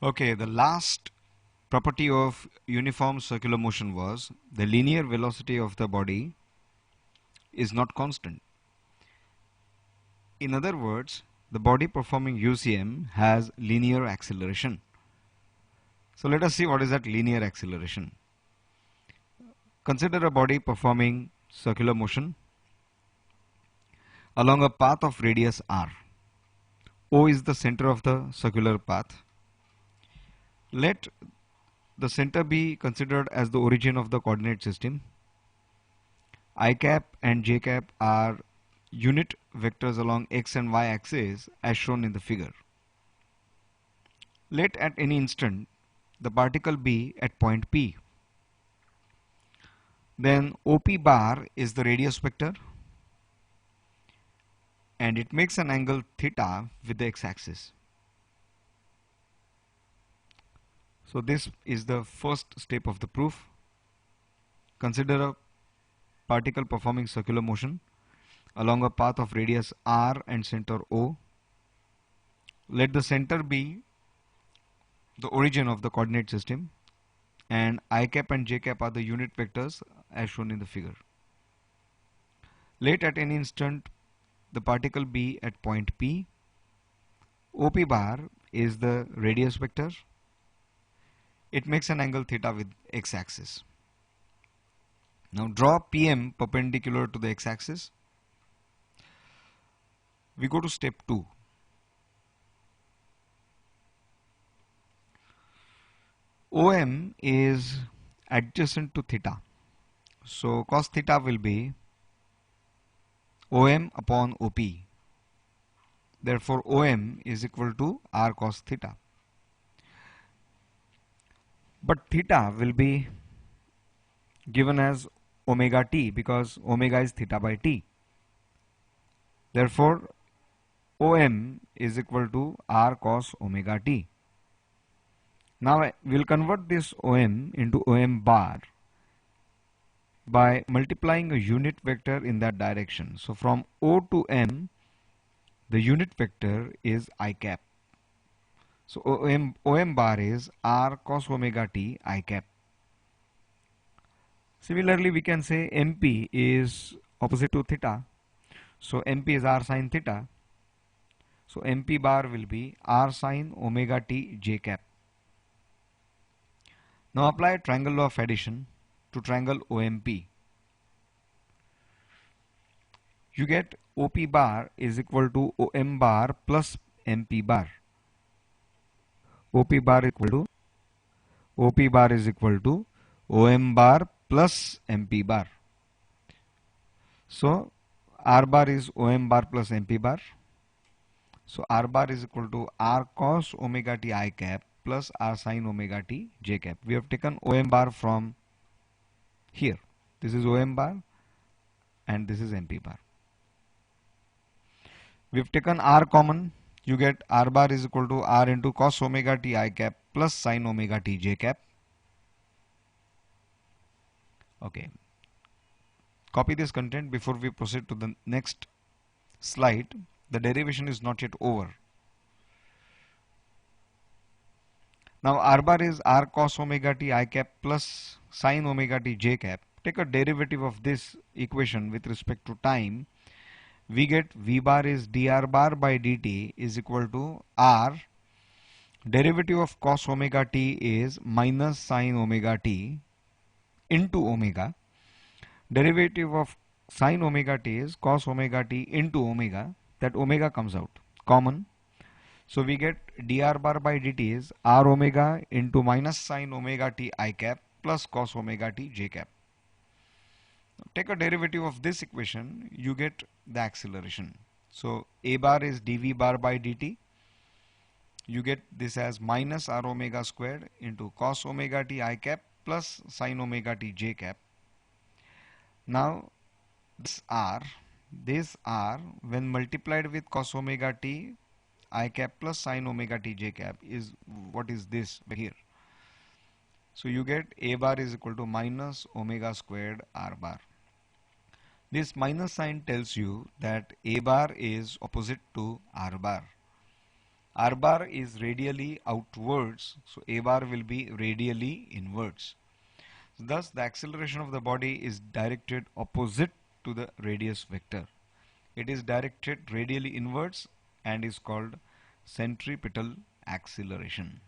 Okay, the last property of uniform circular motion was the linear velocity of the body is not constant. In other words, the body performing UCM has linear acceleration. So let us see what is that linear acceleration. Consider a body performing circular motion along a path of radius r. O is the center of the circular path. Let the center be considered as the origin of the coordinate system. I cap and j cap are unit vectors along x and y axes as shown in the figure. Let at any instant the particle be at point P. Then OP bar is the radius vector and it makes an angle theta with the x-axis. So this is the first step of the proof. Consider a particle performing circular motion along a path of radius r and center O. Let the center be the origin of the coordinate system and I cap and j cap are the unit vectors as shown in the figure. Let at any instant the particle be at point P. OP bar is the radius vector. It makes an angle theta with x-axis. Now draw PM perpendicular to the x-axis. We go to step 2. OM is adjacent to theta. So cos theta will be OM upon OP. Therefore OM is equal to R cos theta. But theta will be given as omega t because omega is theta by t. Therefore OM is equal to R cos omega t. Now we'll convert this OM into OM bar by multiplying a unit vector in that direction. So from O to M, the unit vector is I cap. So OM bar is R cos omega t I cap. Similarly, we can say MP is opposite to theta. So MP is R sin theta. So MP bar will be R sin omega t j cap. Now apply triangle law of addition to triangle OMP. You get OP bar is equal to OM bar plus MP bar. OP bar is equal to OM bar plus MP bar. So R bar is OM bar plus MP bar. So R bar is equal to R cos omega t I cap plus R sin omega t j cap. We have taken OM bar from here. This is OM bar and this is MP bar. We have taken R common. You get R bar is equal to R into cos omega t I cap plus sin omega t j cap. Okay. Copy this content before we proceed to the next slide. The derivation is not yet over. Now R bar is R cos omega t I cap plus sin omega t j cap. Take a derivative of this equation with respect to time. We get V bar is dr bar by dt is equal to R. Derivative of cos omega t is minus sin omega t into omega. Derivative of sin omega t is cos omega t into omega. That omega comes out common. So we get dr bar by dt is R omega into minus sin omega t I cap plus cos omega t j cap. Take a derivative of this equation, you get the acceleration. So A bar is dv bar by dt. You get this as minus R omega squared into cos omega t I cap plus sin omega t j cap. Now this R when multiplied with cos omega t I cap plus sin omega t j cap is what is this here. So you get A bar is equal to minus omega squared R bar. This minus sign tells you that A bar is opposite to R bar. R bar is radially outwards, so A bar will be radially inwards. Thus, the acceleration of the body is directed opposite to the radius vector. It is directed radially inwards and is called centripetal acceleration.